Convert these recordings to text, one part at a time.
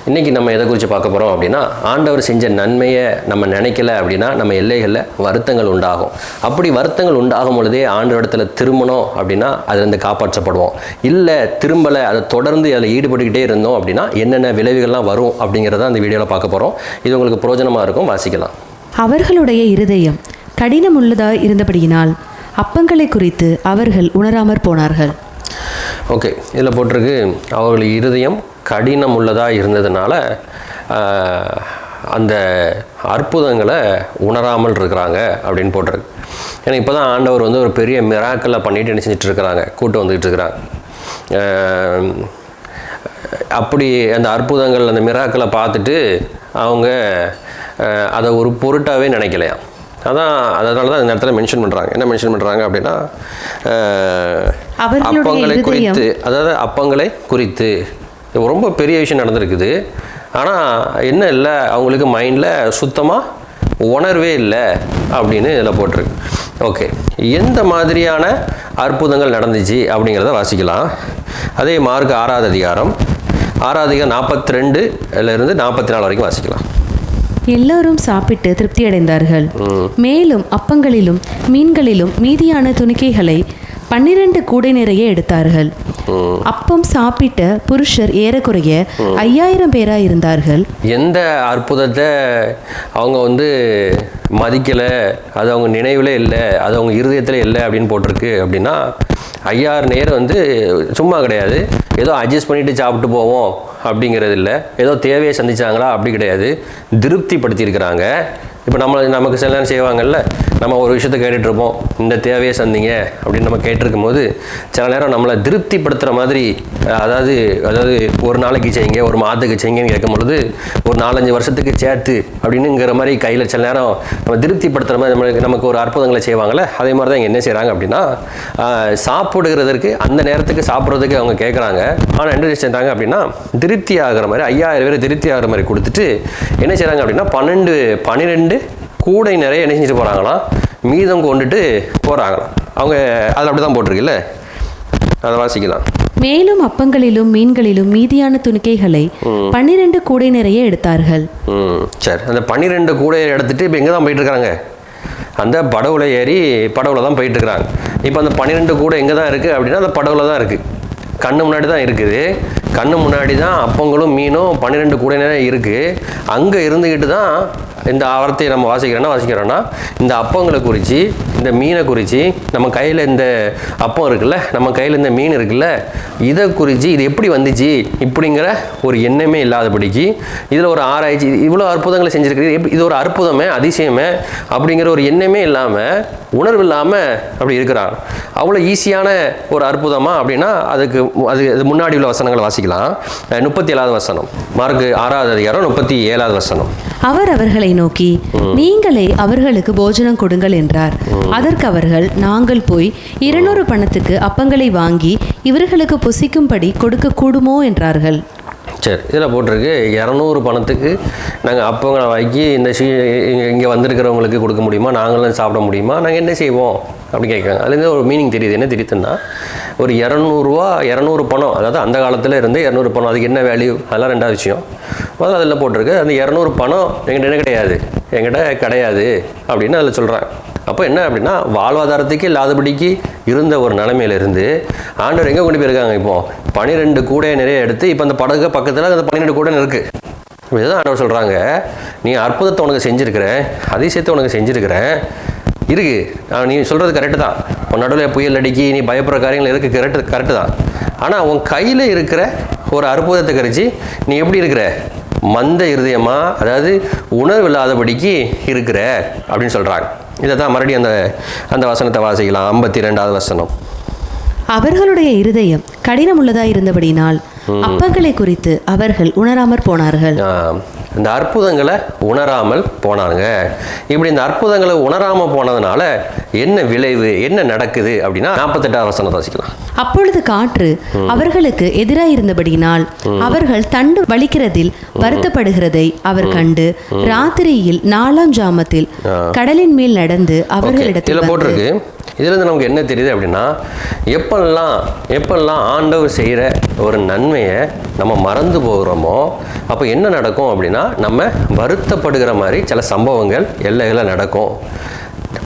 இன்னைக்கு நம்ம எதை குறித்து பார்க்க போகிறோம் அப்படின்னா, ஆண்டவர் செஞ்ச நன்மையை நம்ம நினைக்கல அப்படின்னா நம்ம எல்லைகளில் வருத்தங்கள் உண்டாகும். அப்படி வருத்தங்கள் உண்டாகும் பொழுதே ஆண்டவரிடத்துல திரும்பணும் அப்படின்னா அதுலேருந்து காப்பாற்றப்படுவோம். இல்லை திரும்பலை, அதை தொடர்ந்து அதில் ஈடுபட்டுக்கிட்டே இருந்தோம் அப்படின்னா என்னென்ன விளைவுகள்லாம் வரும் அப்படிங்கிறத அந்த வீடியோவில் பார்க்க போகிறோம். இது உங்களுக்கு பிரயோஜனமாக இருக்கும், வாசிக்கலாம். அவர்களுடைய இருதயம் கடினமுள்ளதாய் இருந்தபடியினால் அப்பங்களை குறித்து அவர்கள் உணராமற் போனார்கள். ஓகே, இதில் போட்டிருக்கு அவர்கள் இருதயம் கடினம் உள்ளதாக இருந்ததுனால அந்த அற்புதங்களை உணராமல் இருக்கிறாங்க அப்படின்னு போட்டிருக்கு. ஏன்னா இப்போ தான் ஆண்டவர் ஒரு பெரிய மிராக்கலை பண்ணிட்டு என்ன செஞ்சுட்டு இருக்கிறாங்க, கூட்டு வந்துக்கிட்டு இருக்கிறாங்க. அப்படி அந்த அற்புதங்கள் அந்த மிராக்கலை பார்த்துட்டு அவங்க அதை ஒரு பொருட்டாகவே நினைக்கலையாம். அதனால தான் இந்த இடத்துல மென்ஷன் பண்ணுறாங்க. என்ன மென்ஷன் பண்ணுறாங்க அப்படின்னா, அப்பங்களை குறித்து, அதாவது அப்பங்களை குறித்து ரொம்ப பெரிய விஷயம் நடந்திருக்குது. ஆனால் என்ன இல்லை, அவங்களுக்கு மைண்டில் சுத்தமாக உணர்வே இல்லை அப்படின்னு இதில் போட்டிருக்கு. ஓகே, எந்த மாதிரியான அற்புதங்கள் நடந்துச்சு அப்படிங்கிறத வாசிக்கலாம். அதே மார்க் 6வது அதிகாரம் 42 44 வரைக்கும் வாசிக்கலாம். எல்லோரும் சாப்பிட்டு திருப்தி அடைந்தார்கள். மேலும் அப்பங்களிலும் மீன்களிலும் மீதியான துணிக்கைகளை 12 கூடை நிறைய எடுத்தார்கள். அப்பம் சாப்பிட்ட புருஷர் ஏறக்குறைய 5000 பேரா இருந்தார்கள். எந்த அற்புதத்தை அவங்க மதிக்கலை, அது அவங்க நினைவில் இல்லை, அது அவங்க இருதயத்தில் இல்லை அப்படின்னு போட்டிருக்கு. அப்படின்னா 5000 நேரம் சும்மா கிடையாது, ஏதோ அட்ஜஸ்ட் பண்ணிட்டு சாப்பிட்டு போவோம் அப்படிங்கிறது இல்லை, ஏதோ தேவையை சந்திச்சாங்களா அப்படி கிடையாது, திருப்திப்படுத்தியிருக்கிறாங்க. இப்போ நமக்கு சில நேரம் செய்வாங்கல்ல, நம்ம ஒரு விஷயத்தை கேட்டுட்ருப்போம், இந்த தேவையை சந்திங்க அப்படின்னு நம்ம கேட்டிருக்கும் போது சில நேரம் நம்மளை திருப்திப்படுத்துகிற மாதிரி, அதாவது ஒரு நாளைக்கு செய்யுங்க, ஒரு மாதத்துக்கு செய்யுங்கன்னு கேட்கும் பொழுது ஒரு 4-5 வருஷத்துக்கு சேர்த்து அப்படின்னுங்கிற மாதிரி கையில் சில நேரம் நம்ம திருப்திப்படுத்துகிற மாதிரி நமக்கு ஒரு அற்புதங்களை செய்வாங்கள்ல. அதே மாதிரி தான் இங்கே என்ன செய்கிறாங்க அப்படின்னா, சாப்பிடுகிறதற்கு அந்த நேரத்துக்கு சாப்பிட்றதுக்கு அவங்க கேட்குறாங்க. ஆனால் என்ன செய்கிறாங்க அப்படின்னா, திருப்தி ஆகிற மாதிரி 5000 பேர் திருப்தி ஆகிற மாதிரி கொடுத்துட்டு என்ன செய்கிறாங்க அப்படின்னா 12 கூடை நிறைய என்ன செஞ்சுட்டு போகிறாங்களாம், மீதம் கொண்டுட்டு போகிறாங்களாம். அவங்க அதில் அப்படி தான் போட்டிருக்குல்ல, அதை வாசிக்கலாம். மேலும் அப்பங்களிலும் மீன்களிலும் மீதியான துணிக்கைகளை 12 கூடை நிறைய எடுத்தார்கள். சரி, அந்த 12 கூடை எடுத்துட்டு இப்போ எங்கே தான் போயிட்டு இருக்காங்க, அந்த படவுல ஏறி படவுல தான் போயிட்டு இருக்கிறாங்க. இப்போ அந்த 12 கூடை எங்கே தான் இருக்குது அப்படின்னா அந்த படவுல தான் இருக்குது, கண்ணு முன்னாடி தான் இருக்குது. கண்ணு முன்னாடி தான் அப்பங்களும் மீனும் 12 கூடை நிறைய இருக்குது. அங்கே இருந்துக்கிட்டு தான் இந்த வார்த்தையை நம்ம வாசிக்கிறோன்னா இந்த அப்பங்களை குறித்து, இந்த மீனை குறித்து, நம்ம கையில் இந்த அப்பம் இருக்குல்ல, நம்ம கையில் இந்த மீன் இருக்குல்ல, இதை குறித்து இது எப்படி வந்துச்சு இப்படிங்கிற ஒரு எண்ணமே இல்லாதபடிக்கு இதில் ஒரு ஆராய்ச்சி, இவ்வளோ அற்புதங்களை செஞ்சுருக்குது, இது ஒரு அற்புதமே அதிசயமே அப்படிங்கிற ஒரு எண்ணமே இல்லாமல், உணர்வு இல்லாமல் அப்படி இருக்கிறாங்க. அவ்வளோ ஈஸியான ஒரு அற்புதமா அப்படின்னா அது முன்னாடி உள்ள வசனங்களை வாசிக்கலாம். 37வது வசனம், மார்க் 6வது அதிகாரம் 37வது வசனம். அவர் அவர்களை நோக்கி, நீங்களே அவர்களுக்கு போஜனம் கொடுங்கள் என்றார். அதற்கு அவர்கள், நாங்கள் போய் 200 பணத்துக்கு அப்பங்களை வாங்கி இவர்களுக்கு புசிக்கும்படி கொடுக்க கூடுமோ என்றார்கள். சரி, இதில் போட்டிருக்கு 200 பணத்துக்கு நாங்கள் அப்பங்களை வாங்கி இங்கே வந்திருக்கிறவங்களுக்கு கொடுக்க முடியுமா, நாங்களும் சாப்பிட முடியுமா, நாங்கள் என்ன செய்வோம் அப்படி கேட்குறாங்க. அதுலேருந்து ஒரு மீனிங் தெரியுது. என்ன தெரியுதுன்னா, ஒரு 200 பணம், அதாவது அந்த காலத்தில் இருந்து 200 பணம், அதுக்கு என்ன வேல்யூ அதெல்லாம் ரெண்டாவது விஷயம். முதல்ல அதில் போட்டிருக்கு, அந்த 200 பணம் எங்கிட்ட கிடையாது அப்படின்னு அதில் சொல்கிறாங்க. அப்போ என்ன அப்படின்னா, வாழ்வாதாரத்துக்கு இல்லாதபடிக்கு இருந்த ஒரு நிலைமையிலிருந்து ஆண்டவர் எங்கே கொண்டு போயிருக்காங்க, இப்போது 12 கூடையை நிறைய எடுத்து இப்போ அந்த படகு பக்கத்தில் அந்த 12 கூடை இருக்குது. இதுதான் ஆண்டவர் சொல்கிறாங்க, நீ அற்புதத்தை உனக்கு செஞ்சுருக்கிறேன், அதிசயத்தை உனக்கு செஞ்சுருக்கிறேன் இருக்கு, நீ சொல்கிறது கரெக்டு தான், உன் நடுவில் புயல் அடிக்கி நீ பயப்படுற காரியங்கள் இருக்குது, கரெக்டு தான். ஆனால் உன் கையில் இருக்கிற ஒரு அற்புதத்தை கழிச்சு நீ எப்படி இருக்கிற, மந்த இருதயமா, அதாவது உணர்வு இல்லாதபடிக்கு இருக்கிற அப்படின்னு சொல்கிறாங்க. இதை தான் மறுபடியும் அந்த வசனத்தை வாசிக்கலாம். 52வது வசனம். அவர்களுடைய இருதயம் கடினமுள்ளதாக இருந்தபடினால் அப்பங்களை குறித்து அவர்கள் உணராமற் போனார்கள். இந்த அற்புதங்களை உணராமல் போனாங்க. இப்படி இந்த அற்புதங்களை உணராமல் போனதுனால என்ன விளைவு, என்ன நடக்குது அப்படின்னா 48வது வசனத்தை வாசிக்கலாம். அப்பொழுது காற்று அவர்களுக்கு எதிராக இருந்தபடியினால் அவர்கள் தண்டு வலிக்கிறதில் வருத்தப்படுகிறதை அவர் கண்டு ராத்திரியில் 4ஆம் ஜாமத்தில் கடலின் மேல் நடந்து அவர்களிடத்தில் போட்டிருக்கு. இதிலேருந்து நமக்கு என்ன தெரியுது அப்படின்னா, எப்பெல்லாம் ஆண்டவர் செய்கிற ஒரு நன்மையை நம்ம மறந்து போகிறோமோ அப்போ என்ன நடக்கும் அப்படின்னா, நம்ம வருத்தப்படுகிற மாதிரி சில சம்பவங்கள் எல்லைகளில் நடக்கும்.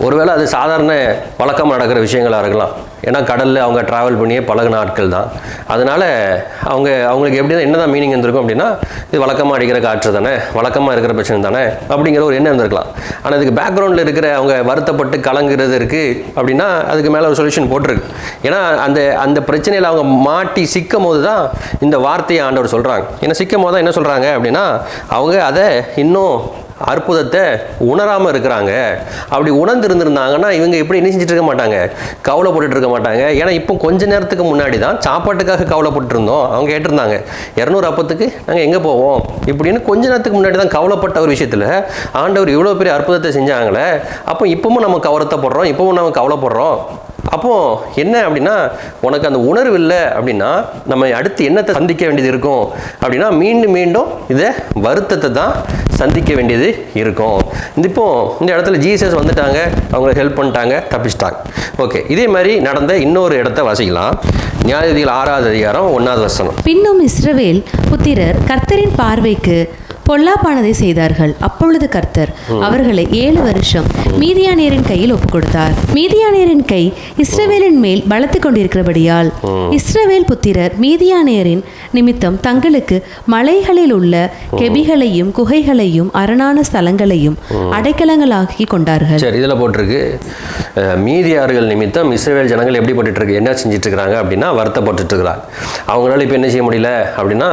ஒருவேளை அது சாதாரண வழக்கமாக நடக்கிற விஷயங்களாக இருக்கலாம். ஏன்னா கடலில் அவங்க ட்ராவல் பண்ணியே பழகின ஆட்கள் தான். அதனால் அவங்களுக்கு எப்படி என்ன தான் மீனிங் இருந்திருக்கும் அப்படின்னா, இது வழக்கமாக அடிக்கிற காற்று தானே, வழக்கமாக இருக்கிற பிரச்சனை தானே அப்படிங்கிற ஒரு எண்ணம் இருந்திருக்கலாம். ஆனால் இதுக்கு பேக்ரவுண்டில் இருக்கிற அவங்க வருத்தப்பட்டு கலங்குறது இருக்குது அப்படின்னா அதுக்கு மேலே ஒரு சொல்யூஷன் போட்டிருக்கு. ஏன்னா அந்த பிரச்சனையில் அவங்க மாட்டி சிக்கும் போது தான் இந்த வார்த்தையை ஆண்டவர் சொல்கிறாங்க. ஏன்னா சிக்கும் போது தான் என்ன சொல்கிறாங்க அப்படின்னா, அவங்க அதை இன்னும் அற்புதத்தை உணராமல் இருக்கிறாங்க. அப்படி உணர்ந்து இருந்திருந்தாங்கன்னா இவங்க எப்படி என்ன செஞ்சுட்டு இருக்க மாட்டாங்க, கவலைப்பட்டு இருக்க மாட்டாங்க. ஏன்னா இப்போ கொஞ்ச நேரத்துக்கு முன்னாடி தான் சாப்பாட்டுக்காக கவலைப்பட்டு இருந்தோம். அவங்க கேட்டிருந்தாங்க 200 அப்பத்துக்கு நாங்கள் எங்கே போவோம் இப்படின்னு கொஞ்ச நேரத்துக்கு முன்னாடி தான் கவலைப்பட்ட ஒரு விஷயத்தில் ஆண்டவர் இவ்வளோ பெரிய அற்புதத்தை செஞ்சாங்களே. அப்போ இப்பவும் நம்ம கவலைப்படுறோம், இப்பவும் நம்ம கவலைப்படுறோம். அப்போது என்ன அப்படின்னா, உனக்கு அந்த உணர்வு இல்லை அப்படின்னா நம்ம அடுத்து என்னத்தை சந்திக்க வேண்டியது இருக்கும் அப்படின்னா, மீண்டும் இதை வருத்தத்தை தான் சந்திக்க வேண்டியது இருக்கும். இந்த இடத்துல ஜீசஸ் வந்துட்டாங்க, அவங்களுக்கு ஹெல்ப் பண்ணிட்டாங்க, தப்பிச்சிட்டாங்க. ஓகே, இதே மாதிரி நடந்த இன்னொரு இடத்த வாசிக்கலாம். நியாயாதிபதிகள் 6வது அதிகாரம் 1வது வசனம். பின்னும் இஸ்ரவேல் புத்திரர் கர்த்தரின் பார்வைக்கு பொல்லாப்பானதை செய்தார்கள். அப்பொழுது கர்த்தர் அவர்களை 7 வருஷம் மீதியானியரின் கையில் ஒப்புக் கொடுத்தார். மீதியானியரின் கை இஸ்ரவேலின் மேல் பலத்து கொண்டிருக்கிறபடியால் இஸ்ரவேல் புத்திரர் மீதியானியரின் நிமித்தம் தங்களுக்கு மலைகளில் உள்ள கெபிகளையும் குகைகளையும் அரணான ஸ்தலங்களையும் அடைக்கலங்களாக்கி கொண்டார்கள். சரி, இதில் போட்டிருக்கு, மீதியார்கள் நிமித்தம் இஸ்ரவேல் ஜனங்கள் எப்படி பட்டு இருக்கு, என்ன செஞ்சுட்டு இருக்கிறாங்க அப்படின்னா வருத்தப்பட்டு இருக்கிறாங்க. அவங்களால இப்போ என்ன செய்ய முடியல அப்படின்னா,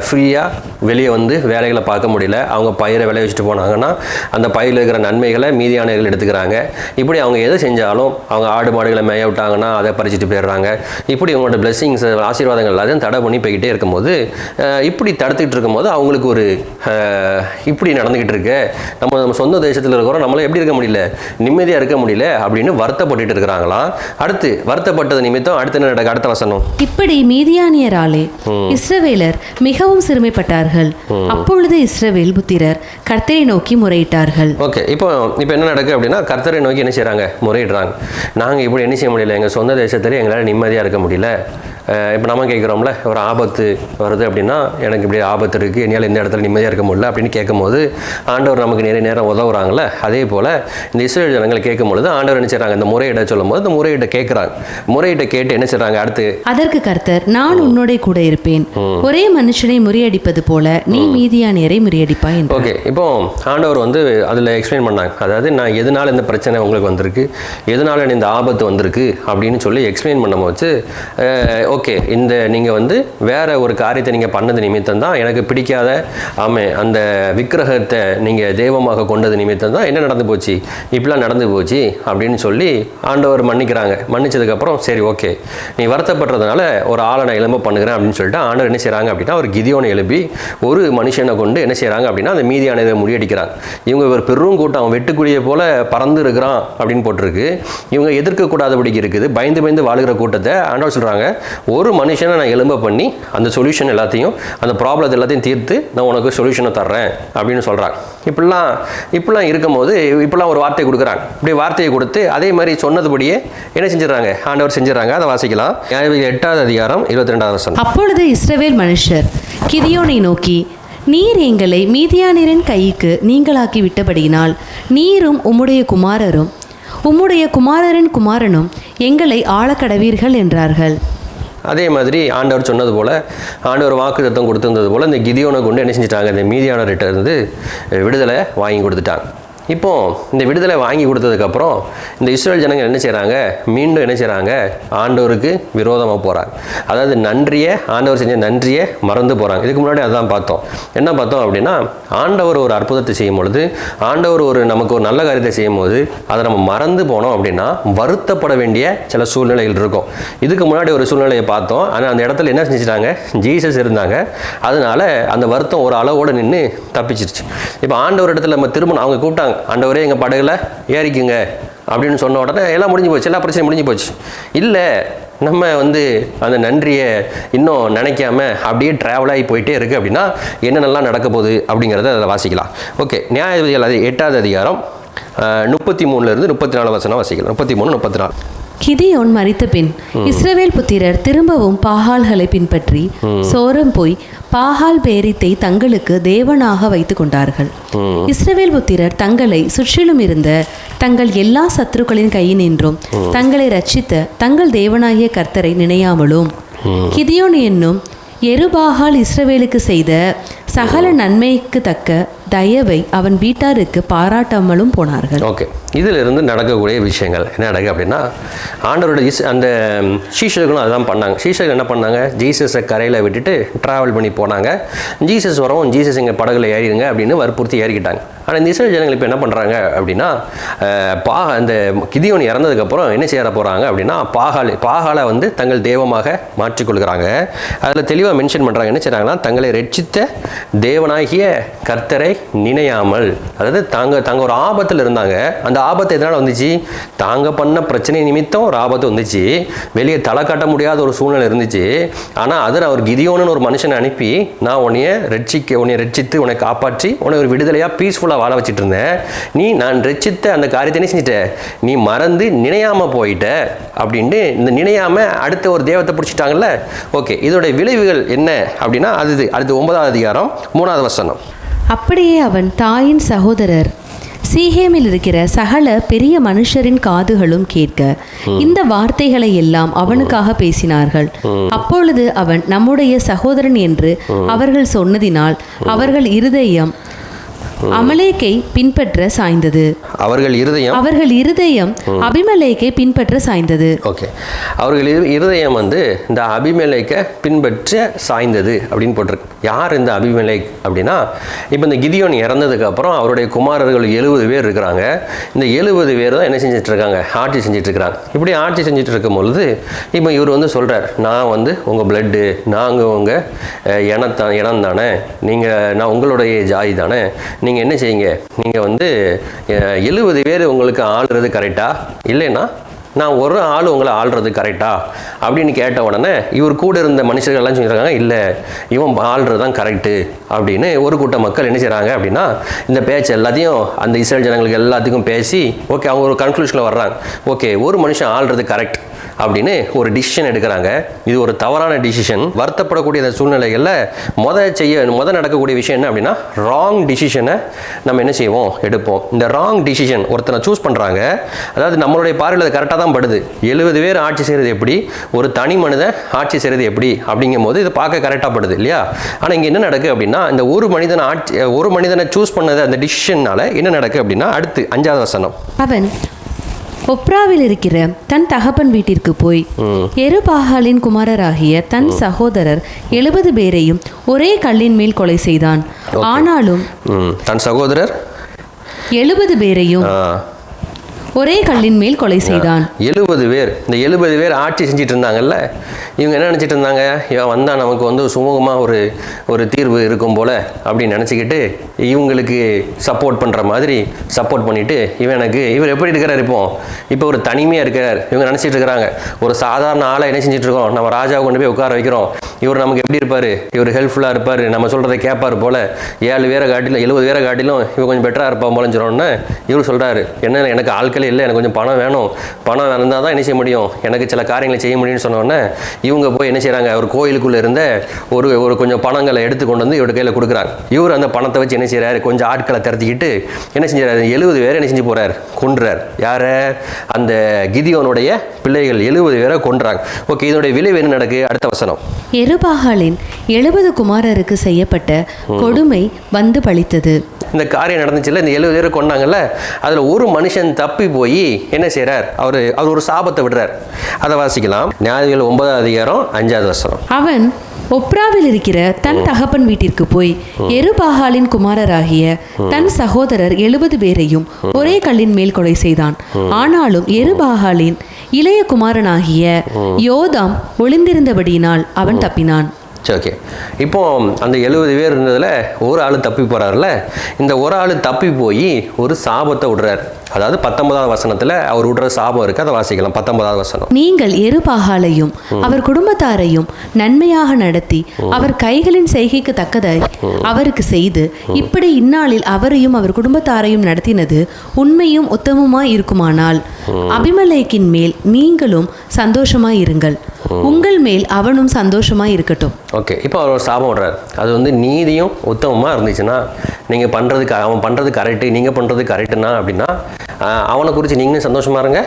ஃப்ரீயாக வெளியே வந்து வேலைகளை பார்க்க முடியல. அவங்க பயிரை விளைய வச்சுட்டு போனாங்கன்னா அந்த பயிரில் இருக்கிற நன்மைகளை மீதியானவர்கள் எடுத்துக்கிறாங்க. இப்படி அவங்க எதை செஞ்சாலும், அவங்க ஆடு மாடுகளை மேய விட்டாங்கன்னா அதை பறிச்சுட்டு போயிடுறாங்க. இப்படி அவங்களோட பிளெஸிங்ஸ் ஆசீர்வாதங்கள் எல்லாத்தையும் தடை பண்ணி போய்கிட்டே இருக்கும்போது, இப்படி தடுத்துக்கிட்டு இருக்கும்போது அவங்களுக்கு ஒரு இப்படி நடந்துக்கிட்டு இருக்கு, நம்ம சொந்த தேசத்தில் இருக்கிறோம், நம்மளால எப்படி இருக்க முடியல, நிம்மதியாக இருக்க முடியல அப்படின்னு வருத்தப்பட்டு இருக்கிறாங்களாம். அடுத்து வருத்தப்பட்டது நிமித்தம் அடுத்து என்ன நடக்க, அடுத்த வசனம். இப்படி மீதியானியராலே இஸ்ரவேலர் மிகவும் சிறுமைப்பட்டார்கள். அப்பொழுது இஸ்ரவேல் புத்திரர் கர்த்தரை நோக்கி முறையிட்டார்கள். ஓகே, இப்போ என்ன நடக்குது அப்படின்னா, கர்த்தரை நோக்கி என்ன செய்கிறாங்க, முறையிடுறாங்க. நாங்கள் இப்படி என்ன செய்ய முடியல, எங்கள் சொந்த தேசத்துலேயே எங்களால் நிம்மதியாக இருக்க முடியல. இப்போ நம்ம கேட்குறோம்ல, ஒரு ஆபத்து வருது அப்படின்னா, எனக்கு இப்படி ஆபத்து இருக்குது, என்னால் இந்த இடத்துல நிம்மதியாக இருக்க முடியல அப்படின்னு கேட்கும்போது ஆண்டவர் நமக்கு நிறைய நேரம் உதவுறாங்களே. அதே போல் இந்த இஸ்ரவேல் ஜனங்களை கேட்கும்பொழுது ஆண்டவர் என்ன செய்கிறாங்க, இந்த முறையிட சொல்லும் போது இந்த முறையிட்ட கேட்குறாங்க. முறையிட்ட கேட்டு என்ன செய்கிறாங்க, அடுத்து அதற்கு கர்த்தர், நான் உன்னோட கூட இருப்பேன், ஒரே மனுஷனை முறியடிப்பது போல நீ மீதியானியரை முறியடிப்பாய். ஓகே, இப்போ ஆண்டவர் வந்து அதில் எக்ஸ்பிளைன் பண்ணாங்க. அதாவது நான் எதனால இந்த பிரச்சனை உங்களுக்கு வந்திருக்கு, எதனால இந்த ஆபத்து வந்திருக்கு அப்படின்னு சொல்லி எக்ஸ்பிளைன் பண்ண போச்சு. ஓகே, நீங்கள் வந்து வேற ஒரு காரியத்தை நீங்கள் பண்ணது நிமித்தம் தான் எனக்கு பிடிக்காத அந்த விக்கிரகத்தை நீங்கள் தெய்வமாக கொண்டது நிமித்தம் தான் என்ன நடந்து போச்சு, இப்படிலாம் நடந்து போச்சு அப்படின்னு சொல்லி ஆண்டவர் மன்னிக்கிறாங்க. மன்னிச்சதுக்கப்புறம் சரி ஓகே, நீ வருத்தப்படுறதுனால ஒரு ஆளை நான் எலும்ப பண்ணுகிறேன் அப்படின்னு சொல்லிட்டு ஆண்டவர் என்ன செய்கிறாங்க அப்படின்னா, ஒரு கிதியோனை எழுப்பி ஒரு மனுஷனை கொண்டு என்ன செய்கிறாங்க அப்படின்னா அந்த மீதியானதை முறியடிக்கிறாங்க. இவங்க ஒரு பெரும் கூட்டம், அவன் வெட்டுக்குடியை போல பறந்து இருக்கிறான் அப்படின்னு போட்டிருக்கு. இவங்க எதிர்க்கக்கூடாதபடிக்கு இருக்குது, பயந்து வாழுகிற கூட்டத்தை ஆண்டவர் சொல்கிறாங்க, ஒரு மனுஷனை நான் எலும்ப பண்ணி அந்த சொல்யூஷன் எல்லாத்தையும், அந்த ப்ராப்ளத்தை எல்லாத்தையும் தீர்த்து நான் உனக்கு சொல்யூஷனை தர்றேன் அப்படின்னு சொல்கிறாங்க. இப்படிலாம் இருக்கும்போது இப்படிலாம் ஒரு வார்த்தை கொடுக்குறாங்க. இப்படி வார்த்தையை கொடுத்து அதே மாதிரி சொன்னதுபடியே என்ன செஞ்சிடறாங்க, ஆண்டவர் செஞ்சிடறாங்க. அதை வாசிக்கலாம். 8வது அதிகாரம் 22வது வசனம். அப்பொழுது இஸ்ரவேல் மனுஷர் கிதியோனை நோக்கி, நீர் எங்களை மீதியானியரின் கைக்கு நீங்களாக்கி விட்டபடியினால் நீரும் உம்முடைய குமாரரின் குமாரனும் எங்களை ஆளக்கடவீர்கள் என்றார்கள். அதே மாதிரி ஆண்டவர் சொன்னது போல், ஆண்டவர் வாக்குத்தத்தம் கொடுத்திருந்தது போல் இந்த கிதியோனை கொண்டு என்ன செஞ்சிட்டாங்க, இந்த மீதியானர்கிட்ட இருந்து விடுதலை வாங்கி கொடுத்துட்டாங்க. இப்போது இந்த விடுதலை வாங்கி கொடுத்ததுக்கப்புறம் இந்த இஸ்ரவேல் ஜனங்கள் என்ன செய்கிறாங்க, மீண்டும் என்ன செய்கிறாங்க, ஆண்டவருக்கு விரோதமாக போகிறாங்க. அதாவது ஆண்டவர் செஞ்ச நன்றியை மறந்து போகிறாங்க. இதுக்கு முன்னாடி அதான் பார்த்தோம். என்ன பார்த்தோம் அப்படின்னா, ஆண்டவர் ஒரு அற்புதத்தை செய்யும் பொழுது, ஆண்டவர் நமக்கு ஒரு நல்ல காரியத்தை செய்யும் போது அதை நம்ம மறந்து போனோம் அப்படின்னா வருத்தப்பட வேண்டிய சில சூழ்நிலைகள் இருக்கும். இதுக்கு முன்னாடி ஒரு சூழ்நிலையை பார்த்தோம். ஆனால் அந்த இடத்துல என்ன செஞ்சிட்டாங்க, ஜீசஸ் இருந்தாங்க. அதனால அந்த வருத்தம் ஒரு அளவோடு நின்று தப்பிச்சிருச்சு. இப்போ ஆண்டவர் இடத்துல நம்ம திரும்ப அவங்க கூப்பிட்டாங்க, ஆண்டவரே எங்கள் படகுல ஏறிக்குங்க அப்படின்னு சொன்ன உடனே எல்லாம் முடிஞ்சு போச்சு, எல்லா பிரச்சனையும் முடிஞ்சு போச்சு. இல்லை, நம்ம அந்த நன்றியை இன்னும் நினைக்காம அப்படியே ட்ராவல் ஆகி போயிட்டே இருக்குது அப்படின்னா என்னென்னலாம் நடக்க போகுது அப்படிங்கிறத அதை வாசிக்கலாம். ஓகே, நியாயாதிபதிகள் 8வது அதிகாரம் 33 34 வசனம் வாசிக்கலாம். 33 34. கிதியோன் மரித்த பின் இஸ்ரவேல் புத்திரர் திரும்பவும் பாகால்களை பின்பற்றி சோரம் போய் பாகால் பேரித்தை தங்களுக்கு தேவனாக வைத்துக் கொண்டார்கள். இஸ்ரவேல் புத்திரர் தங்களை சுற்றிலும் இருந்த தங்கள் எல்லா சத்துருக்களின் கையினின்றும் தங்களை ரட்சித்த தங்கள் தேவனாகிய கர்த்தரை நினையாமலும் கிதியோன் என்னும் எருபாகால் இஸ்ரவேலுக்கு செய்த சகல நன்மைக்கு தக்க தயவை அவன் வீட்டாருக்கு பாராட்டாமலும் போனார்கள். ஓகே, இதிலிருந்து நடக்கக்கூடிய விஷயங்கள் என்ன நடக்குது அப்படின்னா, ஆண்டவரோட அந்த சீஷர்களும் அதுதான் பண்ணாங்க. சீஷர்கள் என்ன பண்ணாங்க, ஜீசஸை கரையில் விட்டுட்டு ட்ராவல் பண்ணி போனாங்க. ஜீசஸ் வரவும் ஜீசஸ் இங்கே படகுல ஏறிடுங்க அப்படின்னு வற்புறுத்தி ஏறிக்கிட்டாங்க. ஆனால் இந்த இஸ்ரேல் ஜனங்கள் இப்போ என்ன பண்ணுறாங்க அப்படின்னா, அந்த கிதியோன் இறந்ததுக்கப்புறம் என்ன செய்ய போகிறாங்க அப்படின்னா, பாகாலை வந்து தங்கள் தெய்வமாக மாற்றிக்கொள்கிறாங்க. அதில் தெளிவாக மென்ஷன் பண்ணுறாங்க. என்ன செய்கிறாங்கன்னா, தங்களை ரட்சித்த தேவனாகிய கர்த்தரை நினையாமல், அதாவது தாங்க ஒரு ஆபத்தில் இருந்தாங்க. அந்த ஆபத்து எதனால் வந்துச்சு, தாங்க பண்ண பிரச்சனை நிமித்தம் ஒரு ஆபத்து வந்துச்சு. வெளியே தலை காட்ட முடியாத ஒரு சூழ்நிலை இருந்துச்சு. ஆனால் அதில் அவர் கிதியோன்னு ஒரு மனுஷனை அனுப்பி, நான் உன்னை ரட்சித்து உன்னை காப்பாற்றி உன்னை ஒரு விடுதலையாக பீஸ்ஃபுல்லாக வாழ வச்சுட்டு இருந்தேன். நான் ரட்சித்த அந்த காரியத்தை என்ன செஞ்சிட்ட, நீ மறந்து நினையாமல் போயிட்ட அப்படின்ட்டு இந்த நினையாமல் அடுத்த ஒரு தெய்வத்தை பிடிச்சிட்டாங்கல்ல. ஓகே, இதோட விளைவுகள் என்ன அப்படின்னா, அடுத்து 9வது அதிகாரம் 3வது வசனம். அப்படியே அவன் தாயின் சகோதரர் சீஹேமில் இருக்கிற சகல பெரிய மனுஷரின் காதுகளும் கேட்க இந்த வார்த்தைகளை எல்லாம் அவனுக்காக பேசினார்கள். அப்பொழுது அவன் நம்முடைய சகோதரன் என்று அவர்கள் சொன்னதினால் அவர்கள் இருதயம் அமலேக்கை பின்பற்ற சாய்ந்தது. அவர்கள் இருதயம் அபிமெலேக்கை பின்பற்ற சாய்ந்தது. ஓகே, அவர்கள் இருதயம் வந்து இந்த அபிமெலேக்கை பின்பற்ற சாய்ந்தது அப்படின்னு போட்டிருக்கு. யார் இந்த அபிமெலேக் அப்படின்னா, இப்போ இந்த கிதியோன் இறந்ததுக்கு அப்புறம் அவருடைய குமாரர்கள் 70 பேர் இருக்கிறாங்க. இந்த 70 பேர் தான் என்ன செஞ்சுட்டு இருக்காங்க, ஆட்சி செஞ்சுட்டு இருக்கிறாங்க. இப்படி ஆட்சி செஞ்சுட்டு இருக்கும் பொழுது இப்போ இவர் வந்து சொல்கிறார், நான் வந்து உங்கள் பிளட்டு, நாங்கள் உங்கள் இனம் தானே, நான் உங்களுடைய ஜாதி தானே, நீங்கள் என்ன செய்யுங்க, நீங்கள் வந்து 70 பேர் உங்களுக்கு ஆளுறது கரெக்டா, இல்லைன்னா நான் ஒரு ஆள் உங்களை ஆள்றது கரெக்டா அப்படின்னு கேட்ட உடனே இவர் கூட இருந்த மனுஷர்கள் எல்லாம் சொல்லியிருக்காங்க, இல்லை இவன் ஆள்றது தான் கரெக்டு அப்படின்னு ஒரு கூட்ட மக்கள் என்ன செய்கிறாங்க அப்படின்னா, இந்த பேச்சு எல்லாத்தையும் அந்த இஸ்ரேல் ஜனங்களுக்கு எல்லாத்துக்கும் பேசி ஓகே அவங்க ஒரு கன்க்ளூஷனில் வர்றாங்க. ஓகே, ஒரு மனுஷன் ஆள்றது கரெக்ட் அப்படின்னு ஒரு டிசிஷன் எடுக்கிறாங்க. இது ஒரு தவறான டிசிஷன். வருத்தப்படக்கூடிய அந்த சூழ்நிலைகளில் முத நடக்கக்கூடிய விஷயம் என்ன அப்படின்னா, ராங் டிசிஷனை நம்ம என்ன செய்வோம், எடுப்போம். இந்த ராங் டிசிஷன் ஒருத்தனை சூஸ் பண்ணுறாங்க. அதாவது நம்மளுடைய பார்வையில் அது கரெக்டாக தான் படுது. 70 பேர் ஆட்சி செய்கிறது எப்படி, ஒரு தனி மனிதன் ஆட்சி செய்கிறது எப்படி அப்படிங்கும் போது இது பார்க்க கரெக்டாக படுது இல்லையா. ஆனால் இங்கே என்ன நடக்குது அப்படின்னா, இந்த ஒரு மனிதனை சூஸ் பண்ணது அந்த டிசிஷன்னால என்ன நடக்குது அப்படின்னா, அடுத்து 5வது வசனம். அவன் ஒப்ராவில் இருக்கிற தன் தகப்பன் வீட்டிற்கு போய் எருபாகாலின் குமாரராகிய தன் சகோதரர் 70 பேரையும் ஒரே கல்லின் மேல் கொலை செய்தான். ஆனாலும் தன் சகோதரர் 70 பேரையும் ஒரே கல்லின் மேல் கொலை செய்தான். 70 பேர், இந்த 70 பேர் ஆட்சி செஞ்சிட்டு இருந்தாங்கல்ல, இவங்க என்ன நினச்சிட்டு இருந்தாங்க, இவன் வந்தால் நமக்கு வந்து சுமூகமாக ஒரு தீர்வு இருக்கும் போல் அப்படின்னு நினச்சிக்கிட்டு இவங்களுக்கு சப்போர்ட் பண்ணுற மாதிரி சப்போர்ட் பண்ணிவிட்டு இவர் எப்படி இருக்கிறார், இப்போ ஒரு தனிமையாக இருக்கிறார். இவங்க நினச்சிட்டு இருக்கிறாங்க, ஒரு சாதாரண ஆளை என்ன செஞ்சிட்ருக்கோம், நம்ம ராஜாவை கொண்டு போய் உட்கார வைக்கிறோம், இவர் நமக்கு எப்படி இருப்பார், இவர் ஹெல்ப்ஃபுல்லாக இருப்பார், நம்ம சொல்கிறத கேட்பார் போல், 7 பேரை காட்டிலும் 70 பேரை காட்டிலும் இவர் கொஞ்சம் பெட்டராக இருப்பான் போலன்னு சொன்னோன்னே இவர் சொல்கிறாரு, என்ன எனக்கு ஆட்கள் இல்லை, எனக்கு கொஞ்சம் பணம் வேணும், பணம் இருந்தால் தான் என்ன செய்ய முடியும், எனக்கு சில காரியங்களை செய்ய முடியும்னு சொன்னோன்னே இவங்க போய் என்ன செய்கிறாங்க, ஒரு கோயிலுக்குள்ளே இருந்த ஒரு கொஞ்சம் பணங்களை எடுத்து கொண்டு வந்து இவருடைய கையில் கொடுக்குறாங்க. இவர் அந்த பணத்தை வச்சு என்ன செய்கிறாரு, கொஞ்சம் ஆட்களை திரட்டிக்கிட்டு என்ன செஞ்சாரு, 70 பேரை என்ன செஞ்சு போகிறார், கொன்றார். யாரை, அந்த கிதியோனுடைய பிள்ளைகள் 70 பேரை கொன்றாங்க. ஓகே, இதனுடைய விளைவு என்ன நடக்குது, அடுத்த வசனம். எருபாகாலின் 70 குமாரருக்கு செய்யப்பட்ட கொடுமை வந்து பலித்தது. இந்த காரியம் நடந்துச்சுல்ல, இந்த 70 பேரை கொண்டாங்கல்ல, அதில் ஒரு மனுஷன் தப்பி போய் என்ன செய்கிறார், அவர் ஒரு சாபத்தை விடுறார். அதை வாசிக்கலாம். நியாயங்கள் 9வது அதிகாரம் 5வது வசனம். அவன் ஒப்ராவில் இருக்கிற தன் தகப்பன் வீட்டிற்கு போய் எருபாகாலின் குமாரராகிய தன் சகோதரர் 70 பேரையும் ஒரே கல்லின் மேல் கொலை செய்தான். ஆனாலும் எருபாகாலின் இளைய குமாரனாகிய யோதாம் ஒளிந்திருந்தபடியினால் அவன் தப்பினான். ஓகே, இப்போ அந்த 70 பேர் இருந்ததில் ஒரு ஆள் தப்பி போகிறார்ல, இந்த ஒரு ஆள் தப்பி போய் ஒரு சாபத்தை விடுறார். அதாவது 19வது வசனத்தில் அவர் விடுற சாபம் இருக்குது, அதை வாசிக்கலாம். 19வது வசனம். நீங்கள் எருபாகாலையும் அவர் குடும்பத்தாரையும் நன்மையாக நடத்தி அவர் கைகளின் செய்கைக்கு தக்கதாய் அவருக்கு செய்து இப்படி இந்நாளில் அவரையும் அவர் குடும்பத்தாரையும் நடத்தினது உண்மையும் உத்தமமாய் இருக்குமானால் அபிமெலேக்கின் மேல் நீங்களும் சந்தோஷமாய் இருங்கள், உங்கள் மேல் அவனும் சந்தோஷமாய் இருக்கட்டும். ஓகே, இப்போ அவர் ஒரு சாபம் விடுறாரு. அது வந்து நீதியும் உத்தமமாக இருந்துச்சுன்னா, நீங்கள் பண்ணுறதுக்கு அவன் பண்ணுறது கரெக்டு, நீங்கள் பண்ணுறது கரெக்டுனா அப்படின்னா அவனை குறித்து நீங்களும் சந்தோஷமாக இருங்க,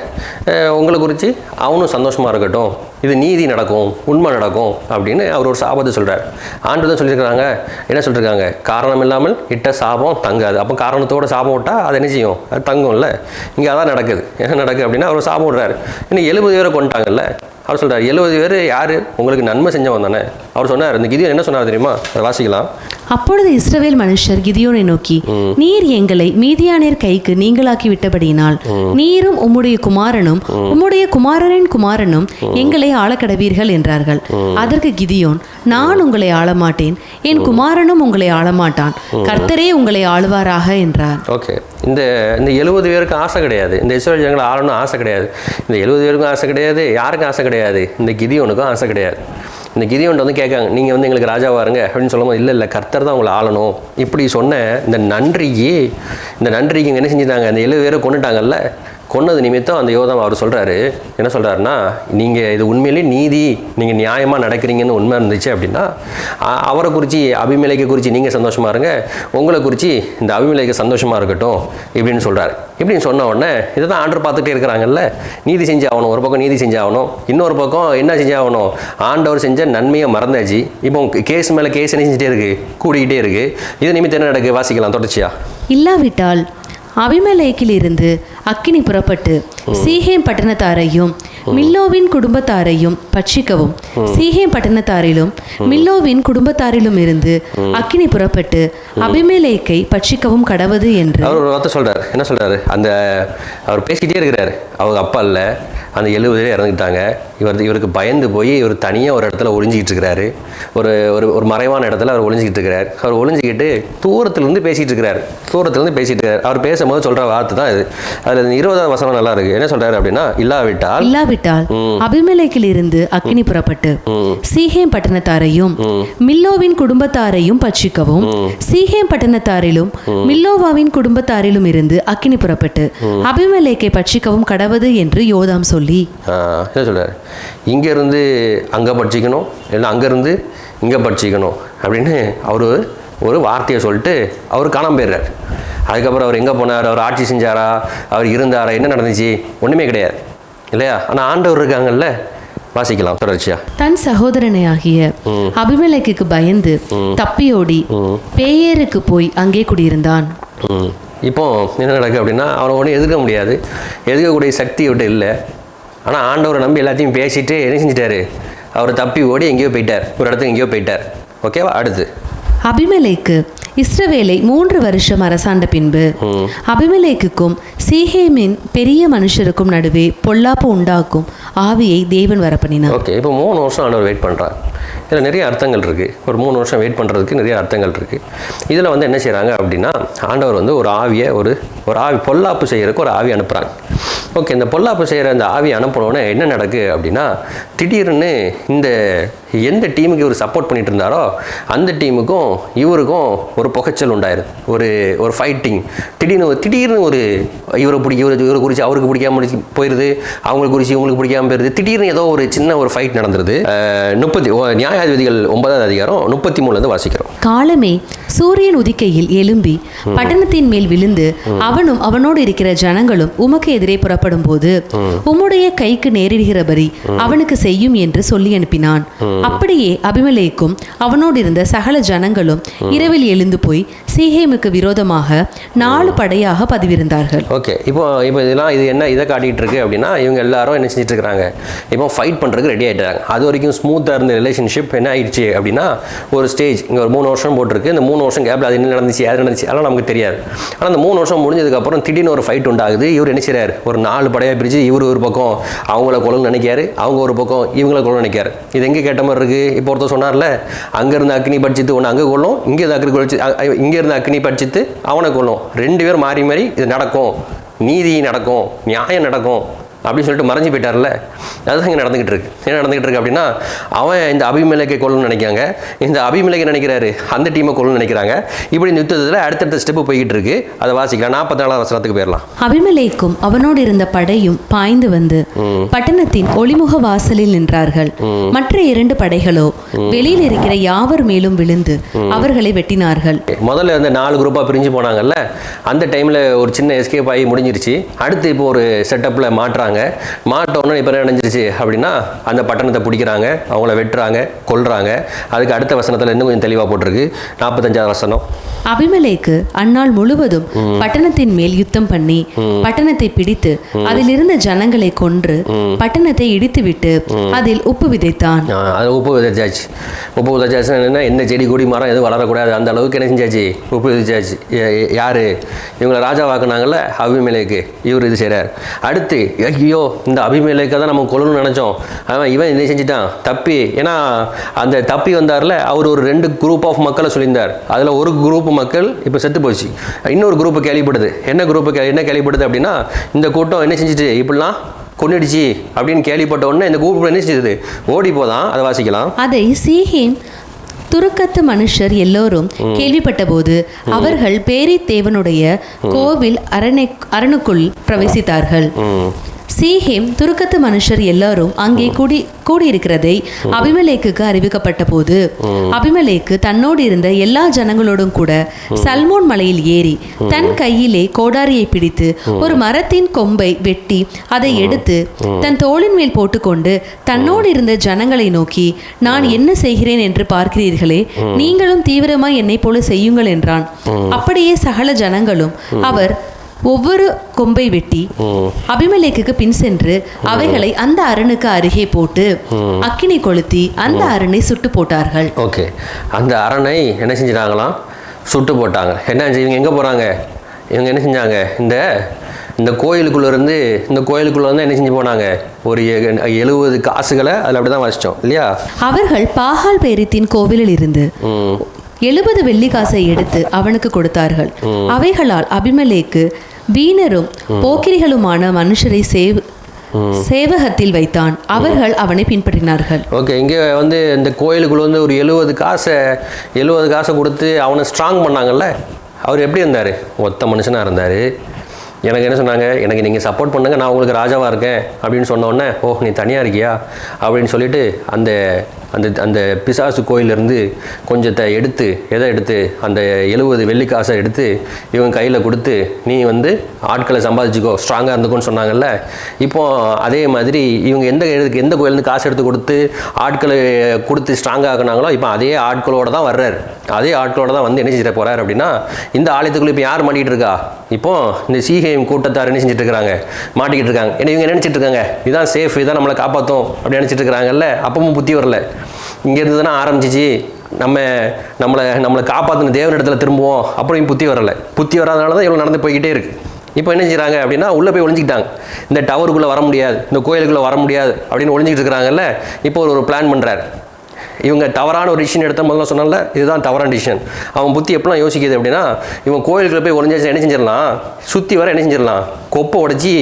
உங்களை குறித்து அவனும் சந்தோஷமாக இருக்கட்டும், இது நீதி நடக்கும், உண்மை நடக்கும் அப்படின்னு அவர் ஒரு சாபத்தை சொல்கிறார். ஆண்டு தான் சொல்லியிருக்கிறாங்க. என்ன சொல்லியிருக்காங்க? காரணம் இல்லாமல் இட்ட சாபம் தங்காது. அப்போ காரணத்தோட சாபம் விட்டால் அது என்ன செய்யும்? அது தங்கும்ல. இங்கே அதான் நடக்குது. என்ன நடக்குது அப்படின்னா அவர் சாபம் விடுறாரு. இன்னும் 70 பேரை கொண்டுட்டாங்கல்ல. அவர் சொல்கிறார் 70 பேர் யார்? உங்களுக்கு நன்மை செஞ்சவன் தானே. அவர் சொன்னார். இந்த கிதியோன் என்ன சொன்னார் தெரியுமா? அதை வாசிக்கலாம். அப்பொழுது இஸ்ரவேல் மனுஷர் கிதியோனை நோக்கி, நீர் எங்களை மீதியானியர் கைக்கு நீங்களாக்கி விட்டபடியினால் நீரும் உம்முடைய குமாரனும் உம்முடைய குமாரரின் குமாரனும் எங்களை ஆளக்கடவீர்கள் என்றார்கள். அதற்கு கிதியோன், நான் உங்களை ஆளமாட்டேன், என் குமாரனும் உங்களை ஆளமாட்டான், கர்த்தரே உங்களை ஆளுவாராக என்றார். ஓகே, இந்த 70 பேருக்கு ஆசை கிடையாது. இந்த இஸ்ரவேல் ஜனங்களை ஆளணும் ஆசை கிடையாது. இந்த 70 பேருக்கும் ஆசை கிடையாது. யாருக்கும் ஆசை கிடையாது? இந்த கிதியோனுக்கும் ஆசை கிடையாது. இந்த கிதியோன்ட்ட வந்து கேட்காங்க, நீங்கள் வந்து எங்களுக்கு ராஜாவா இருங்க அப்படின்னு சொல்லும்போது, இல்லை கர்த்தர் தான் உங்களை ஆளணும் இப்படி சொன்ன இந்த நன்றிக்கு என்ன செஞ்சுட்டாங்க? அந்த 70 பேரை கொண்டுட்டாங்கல்ல. கொன்னது நிமித்தம் அந்த யோதாம் அவர் சொல்கிறாரு. என்ன சொல்கிறாருன்னா, நீங்கள் இது உண்மையிலேயே நீதி, நீங்கள் நியாயமாக நடக்கிறீங்கன்னு உண்மை இருந்துச்சு அப்படின்னா அவரை குறித்து அபிமெலேக்கை குறித்து நீங்கள் சந்தோஷமாக இருங்க, உங்களை குறித்து இந்த அபிமெலேக்கு சந்தோஷமாக இருக்கட்டும் இப்படின்னு சொல்கிறாரு. இப்படின்னு சொன்ன உடனே இதை தான் ஆண்டவர் பார்த்துட்டே இருக்கிறாங்கல்ல. நீதி செஞ்சாகணும், ஒரு பக்கம் நீதி செஞ்சாகணும், இன்னொரு பக்கம் என்ன செஞ்சாகணும்? ஆண்டவர் செஞ்ச நன்மையை மறந்தாச்சு. இப்போ கேஸ் மேலே கேஸ் என்ன செஞ்சுட்டே இருக்குது? கூடிக்கிட்டே இருக்குது. இது நிமித்தம் என்ன நடக்குது? வாசிக்கலாம் தொடர்ச்சியா. இல்லாவிட்டால் அபிமெலேக்கில் இருந்து அக்கினி புறப்பட்டு சீகேம் பட்டணத்தாரையும் மில்லோவின் குடும்பத்தாரையும் பட்சிக்கவும், சீகேம் பட்டணத்தாரிலும் மில்லோவின் குடும்பத்தாரிலும் இருந்து அக்கினி புறப்பட்டு அபிமெலேக்கை பட்சிக்கவும் கடவது என்று அவர் ஒரு வார்த்தை சொல்றாரு. என்ன சொல்றாரு? அந்த அவர் பேசிக்கிட்டே இருக்கிறாரு. அவங்க அப்பா இல்லை, அந்த 70 பேர் இறந்துக்கிட்டாங்க. இவருக்கு பயந்து போய் இவர் தனியாக ஒரு இடத்துல ஒளிஞ்சிக்கிட்டு இருக்கிறாரு. ஒரு மறைவான இடத்துல அவர் ஒளிஞ்சிக்கிட்டு இருக்கிறார். அவர் ஒளிஞ்சிக்கிட்டு தூரத்துலேருந்து பேசிகிட்டு இருக்கிறார். அவர் பேசும்போது சொல்கிற வார்த்தை தான் இது. அதில் 20வது வசனம் நல்லா இருக்கு. என்ன சொல்கிறாரு அப்படின்னா, இல்லாவிட்டால் அபிமெலேக்கில் இருந்து அக்கினி புறப்பட்டு சீகேம் பட்டணத்தாரையும் மில்லோவின் குடும்பத்தாரையும் பட்சிக்கவும், சீகேம் பட்டணத்தாரிலும் மில்லோவாவின் குடும்பத்தாரிலும் இருந்து அக்கினி புறப்பட்டு அபிமெலேக்கை பட்சிக்கவும் கடவது என்று யோதாம் சொல்லி என்ன சொல்கிறார்? இங்கேருந்து அங்கே பட்சிக்கணும், இல்லை அங்கேருந்து இங்கே பட்சிக்கணும் அப்படின்னு அவர் ஒரு வார்த்தையை சொல்லிட்டு அவர் காணாமல் போயிடுறார். அதுக்கப்புறம் அவர் எங்கே போனார்? அவர் ஆட்சி செஞ்சாரா? அவர் இருந்தாரா? என்ன நடந்துச்சு? ஒன்றுமே கிடையாது இல்லையா? ஆனால் ஆண்டவர் இருக்காங்கல்ல. வாசிக்கலாம் தொடர்ச்சியா. தன் சகோதரனையாகிய அபிமெலேக்குக்கு பயந்து தப்பியோடி பேயேருக்கு போய் அங்கே குடியிருந்தான். இப்போ என்ன நடக்குது அப்படின்னா, அவனை ஒன்றும் எதிர்க்க முடியாது, எதிர்க்கக்கூடிய சக்தி விட்டு இல்லை. ஆனால் ஆண்டவரை நம்பி எல்லாத்தையும் பேசிட்டு என்ன செஞ்சிட்டாரு? அவர் தப்பி ஓடி எங்கேயோ போயிட்டார், ஒரு இடத்துக்கு எங்கேயோ போயிட்டார். ஓகேவா? அடுத்து அபிமெலேக்கு இஸ்ரவேலை 3 வருஷம் அரசாண்ட பின்பு அபிமெலேக்குக்கும் சீகேமின் பெரிய மனுஷருக்கும் நடுவே பொல்லாப்பு உண்டாக்கும் ஆவியை தேவன் வரப்பண்ணினார். ஓகே, இப்போ 3 வருஷம் ஆண்டவர் வெயிட் பண்ணுறார். இதில் நிறைய அர்த்தங்கள் இருக்குது. ஒரு 3 வருஷம் வெயிட் பண்ணுறதுக்கு நிறைய அர்த்தங்கள் இருக்குது. இதில் வந்து என்ன செய்கிறாங்க அப்படின்னா, ஆண்டவர் வந்து ஒரு ஆவியை ஒரு ஆவி பொல்லாப்பு செய்கிறதுக்கு ஒரு ஆவி அனுப்புகிறாங்க. ஓகே, இந்த பொல்லாப்பு செய்கிற அந்த ஆவி அனுப்பினோடனே என்ன நடக்குது அப்படின்னா, திடீர்னு இந்த எந்த டீமுக்கு இவர் சப்போர்ட் பண்ணிட்டு இருந்தாரோ அந்த டீமுக்கும் இவருக்கும் ஒரு புகைச்சல் உண்டாயிருது. ஒரு ஃபைட்டிங். திடீர்னு ஒரு இவரை குறித்து அவருக்கு பிடிக்காம போயிடுது, அவங்களுக்கு குறித்து இவங்களுக்கு பிடிக்காம போயிடுது. திடீர்னு ஏதோ ஒரு சின்ன ஒரு ஃபைட் நடந்துருது. நியாயாதிபதிகள் 9வது அதிகாரம் 33 வாசிக்கிறோம். காலமே சூரியன் உதிக்கையில் எழும்பி பட்டணத்தின் மேல் விழுந்து அவனும் அவனோடு இருக்கிற ஜனங்களும் உமக்கு எதிரே புறப்படும் போது உம்முடைய கைக்கு நேரிடுகிறபடி அவனுக்கு செய்யும் என்று சொல்லி அனுப்பினான். அப்படியே அபிமெலேக்கும் அவனோடு இருந்த சகல ஜனங்களும் இரவில் எழுந்து போய் சீகேமுக்கு விரோதமாக 4 படையாக பதிவிருந்தார்கள். ஓகே, இப்போ இது என்ன இதை காட்டிட்டு இருக்கு அப்படின்னா, இவங்க எல்லாரும் என்ன செஞ்சுட்டு இருக்காங்க? இப்போ ஃபைட் பண்ணுறதுக்கு ரெடி ஆகிட்டாங்க. அது வரைக்கும் ஸ்மூத்தாக இருந்த ரிலேஷன்ஷிப் என்ன ஆயிடுச்சு அப்படின்னா, ஒரு ஸ்டேஜ் இங்கே ஒரு 3 வருஷம் போட்டிருக்கு. இந்த 3 வருஷம் கேப்ல அது என்ன நடந்துச்சு, யார் நடந்துச்சு அதெல்லாம் நமக்கு தெரியாது. ஆனால் அந்த 3 வருஷம் முடிஞ்சதுக்கப்புறம் திடீர்னு ஒரு ஃபைட் உண்டாகுது. இவர் என்ன செய்றாரு? ஒரு 4 படையாக பிரித்து இவர் ஒரு பக்கம் அவங்கள கொள்ளணும்னு நினைக்காரு, அவங்க ஒரு பக்கம் இவங்கள கொள்ளணும்னு நினைக்காரு. இது எங்கே கேட்ட மாதிரி இருக்குது? இப்போ ஒருத்தர் சொன்னார்ல, அங்கேருந்து அக்னி படிச்சுட்டு ஒன்று அங்கே கொள்ளும், இங்கேருந்து அக்னி படிச்சு இங்கேருந்து அக்னி படிச்சுட்டு அவனை கொள்ளும். 2 பேர் மாறி மாறி இது நடக்கும். நீதி நடக்கும், நியாயம் நடக்கும் அப்படின்னு சொல்லிட்டு மறைஞ்சு போயிட்டார்ல. அதுதான் இங்கே நடந்துகிட்டு இருக்கு. என்ன நடந்துகிட்டு இருக்கு அப்படின்னா, அவன் இந்த அபிமெலேக்கை கொல்லணும்னு நினைக்காங்க, இந்த அபிமெலேக்கை நினைக்கிறாரு அந்த டீமை கொல்லணும்னு நினைக்கிறாங்க. இப்படி இந்த யுத்தத்தில் அடுத்தடுத்த ஸ்டெப்பு போய்கிட்டு இருக்கு. அதை வாசிக்கலாம். 44 வசனத்துக்கு போயிடலாம். அபிமெலேக்கும் அவனோடு இருந்த படையும் பாய்ந்து வந்து பட்டணத்தின் ஒளிமுக வாசலில் நின்றார்கள். மற்ற 2 படைகளோ வெளியில் இருக்கிற யாவர் மேலும் விழுந்து அவர்களை வெட்டினார்கள். முதல்ல இந்த 4 குரூப்பாக பிரிஞ்சு போனாங்கல்ல, அந்த டைமில் ஒரு சின்ன எஸ்கேப் ஆகி முடிஞ்சிருச்சு. அடுத்து இப்போ ஒரு செட்டப்பில் மாட்டுறாங்க. மாட்டோன்னு இப்போ என்ன நினைஞ்சிருச்சு அப்படின்னா, அந்த பட்டணத்தை பிடிக்கிறாங்க, அவங்கள வெட்டுறாங்க, கொல்றாங்க. அதுக்கு அடுத்த வசனத்தில் இன்னும் கொஞ்சம் தெளிவாக போட்டிருக்கு. 45 வசனம். அபிமெலேக்கு அந்நாள் முழுவதும் பட்டணத்தின் மேல் யுத்தம் பண்ணி பட்டணத்தை பிடித்து அதில் இருந்த ஜனங்களை கொன்று பட்டணத்தை இடித்துவிட்டு அதில் உப்பு விதைத்தான். அது உப்பு விதைச்சாச்சு. உப்பு விதைச்சாச்சுன்னா என்னன்னா, எந்த செடி கொடி மரம் எதுவும் வளரக்கூடாது, அந்த அளவுக்கு என்ன செஞ்சாச்சு, உப்பு விதைச்சாச்சு. யாரு இவங்களை ராஜாவாக்குனாங்கல்ல அபிமெலேக்கு, இவர் இது செய்கிறார். அடுத்து ஐயோ இந்த அபிமெலேக்கை தான் நம்ம கொல்லணும்னு நினச்சோம், அவன் இவன் என்ன செஞ்சுட்டான் தப்பி. ஏன்னா அந்த தப்பி வந்தார்ல, அவர் ஒரு 2 குரூப் ஆஃப் மக்களை சொல்லியிருந்தார். அதில் ஒரு குரூப் மக்கள் இப்போ செத்து போச்சு, இன்னொரு குரூப்பு கேள்விப்படுது. என்ன கேள்விப்படுது அப்படின்னா, இந்த கூட்டம் என்ன செஞ்சுட்டு இப்படிலாம் கொன்னிடுச்சு அப்படின்னு கேள்விப்பட்ட உடனே இந்த குரூப் என்ன செஞ்சது, ஓடி போதான். அதை வாசிக்கலாம். அதை சீகேம் துருக்கத்து மனுஷர் எல்லோரும் கேள்விப்பட்ட போது அவர்கள் பேரித் தேவனுடைய கோவில் அரணுக்குள் பிரவேசித்தார்கள். சீகேம் துருக்கத்து மனுஷர் எல்லாரும் அங்கே கூடியிருக்கிறதை அபிமெலேக்குக்கு அறிவிக்கப்பட்ட போது அபிமெலேக்கு தன்னோடு இருந்த எல்லா ஜனங்களோடும் கூட சல்மோன் மலையில் ஏறி தன் கையிலே கோடாரியை பிடித்து ஒரு மரத்தின் கொம்பை வெட்டி அதை எடுத்து தன் தோளின் மேல் போட்டுக்கொண்டு தன்னோடு இருந்த ஜனங்களை நோக்கி, நான் என்ன செய்கிறேன் என்று பார்க்கிறீர்களே, நீங்களும் தீவிரமாய் என்னை போல செய்யுங்கள் என்றான். அப்படியே சகல ஜனங்களும் அவர் ஒவ்வொரு கொம்பை வெட்டி அபிமெலேக்குக்கு பின் சென்று அவைகளை அந்த அரணுக்கு அருகே போட்டு அக்கினி கொளுத்தி அந்த அரனை சுட்டு போட்டார்கள். ஓகே, அந்த அரணை என்ன செஞ்சிட்டாங்களாம், சுட்டு போட்டாங்க. என்ன இவங்க எங்கே போகிறாங்க, இவங்க என்ன செஞ்சாங்க, இந்த கோயிலுக்குள்ளே இருந்து என்ன செஞ்சு போனாங்க, ஒரு 70 காசுகளை அதில் அப்படி தான் வச்சிட்டோம் இல்லையா. அவர்கள் பாகால் பேரித்தின் கோவிலில் இருந்து 70 வெள்ளிக்காசை எடுத்து அவனுக்கு கொடுத்தார்கள். அவைகளால் அபிமெலேக்கு வீணரும் போக்கிரிகளுமான மனுஷரை சேவகத்தில் வைத்தான். அவர்கள் அவனை பின்பற்றினார்கள். ஓகே, இங்கே இந்த கோயிலுக்குள்ள ஒரு 70 காசை கொடுத்து அவனை ஸ்ட்ராங் பண்ணாங்கல்ல. அவர் எப்படி இருந்தார், ஒத்த மனுஷனாக இருந்தார். எனக்கு என்ன சொன்னாங்க, எனக்கு நீங்கள் சப்போர்ட் பண்ணுங்க, நான் உங்களுக்கு ராஜாவாக இருக்கேன் அப்படின்னு சொன்னோடனே, ஓ நீ தனியாக இருக்கியா அப்படின்னு சொல்லிட்டு அந்த அந்த அந்த பிசாசு கோயிலிருந்து கொஞ்சத்தை எடுத்து அந்த 70 வெள்ளிக்காசை எடுத்து இவங்க கையில் கொடுத்து, நீ ஆட்களை சம்பாதிச்சுக்கோ, ஸ்ட்ராங்காக இருந்துக்கோன்னு சொன்னாங்கல்ல. இப்போது அதே மாதிரி இவங்க எந்த கோயிலேருந்து காசு எடுத்து கொடுத்து ஆட்களை கொடுத்து ஸ்ட்ராங்காக ஆக்குனாங்களோ, இப்போ அதே ஆட்களோட தான் வர்றார். அதே ஆட்களோட தான் என்ன செஞ்சிட போகிறார் அப்படின்னா, இந்த ஆலயத்துக்குள்ளே இப்போ யார் மாட்டிகிட்டு இருக்கா, இப்போது இந்த சீகேம் கூட்டத்தார் என்ன செஞ்சுட்டு இருக்கிறாங்க, மாட்டிக்கிட்டு இருக்காங்க. ஏன்னா இவங்க நினச்சிட்டு இருக்காங்க இதுதான் சேஃப், இதான் நம்மளை காப்பாற்றும் அப்படி நினச்சிட்டு இருக்கிறாங்கல்ல. அப்பவும் புத்தி வரல. இங்கேருந்து தானே ஆரம்பிச்சிச்சு, நம்மளை காப்பாற்றின தேவனிடத்தில் திரும்புவோம், அப்புறம் புத்தி வரலை. புத்தி வராதனால தான் இவ்வளோ நடந்து போய்கிட்டே இருக்குது. இப்போ என்ன செய்கிறாங்க அப்படின்னா, உள்ளே போய் ஒழிஞ்சிக்கிட்டாங்க. இந்த டவருக்குள்ளே வர முடியாது, இந்த கோயிலுக்குள்ளே வர முடியாது அப்படின்னு ஒழிஞ்சிக்கிட்டு இருக்கிறாங்கல்ல. இப்போ ஒரு பிளான் பண்ணுறாரு. இவங்க தவறான ஒரு டிசிஷன் எடுத்த முதல்ல சொன்னால, இதுதான் தவறான டிசிஷன். அவன் புத்தி எப்படிலாம் யோசிக்குது அப்படின்னா, இவன் கோயிலுக்குள்ளே போய் ஒழிஞ்சாச்சு என்ன செஞ்சிடலாம், சுற்றி வர என்ன செஞ்சிடலாம், கொப்பை உடச்சி